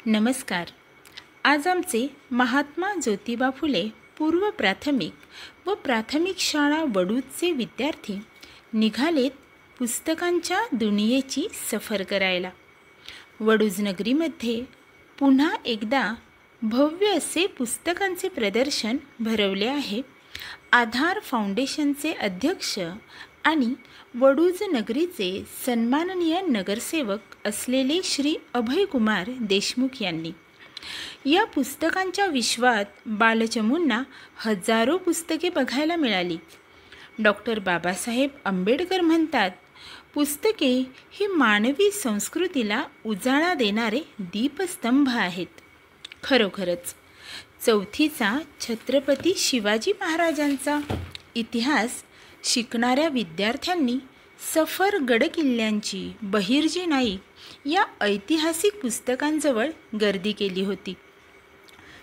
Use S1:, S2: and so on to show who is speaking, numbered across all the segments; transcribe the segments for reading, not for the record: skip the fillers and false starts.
S1: नमस्कार। आज आमचे महात्मा ज्योतिबा फुले पूर्व प्राथमिक व प्राथमिक शाळा वडूजचे विद्यार्थी निघालेत पुस्तकांच्या दुनियेची सफर करायला। वडूज नगरीमध्ये पुन्हा एकदा भव्य असे पुस्तकांचे प्रदर्शन भरवले आहे। आधार फाउंडेशनचे अध्यक्ष आणि वडूज नगरीचे सन्माननीय नगरसेवक असलेले श्री अभय कुमार देशमुख यांनी या पुस्तकांच्या विश्वात बालचमूंना हजारो पुस्तके बघायला मिळाली। डॉक्टर बाबासाहेब आंबेडकर म्हणतात, पुस्तके ही मानवी संस्कृतीला उजाळा देणारे दीपस्तंभ आहेत। खरोखरच चौथीचा छत्रपती शिवाजी महाराजांचा इतिहास शिकणाऱ्या विद्यार्थ्यांनी सफर गडकिल्ल्यांची बहिर्जी नाईक या ऐतिहासिक पुस्तकांजवळ गर्दी केली होती।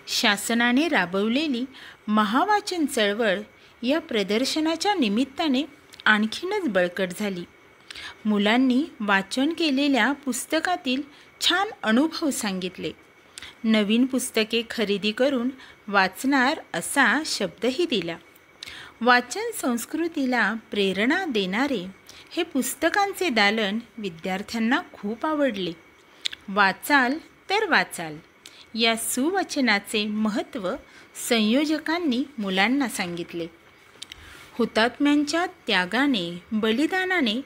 S1: शासनाने राबवलेली महावाचन चळवळ या प्रदर्शनाच्या निमित्ताने आणखीनच बळकट झाली। मुलांनी वाचन केलेल्या पुस्तकातील छान अनुभव सांगितले। नवीन पुस्तके खरेदी करून वाचणार असा शब्दही दिला। वाचन संस्कृतीला प्रेरणा देणारे हे पुस्तकांचे दालन विद्यार्थ्यांना खूप आवडले। वाचाल तर वाचाल या सुवचनाचे महत्त्व संयोजकांनी मुलांना सांगितले। हुतात्म्यांच्या त्यागाने बलिदानाने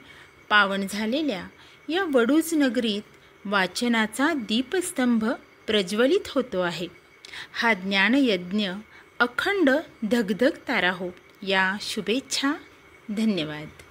S1: पावन झालेल्या या वडूज नगरीत वाचनाचा दीपस्तंभ प्रज्वलित होतो आहे। हा ज्ञानयज्ञ अखंड धगधगता राहो या शुभेच्छा। धन्यवाद।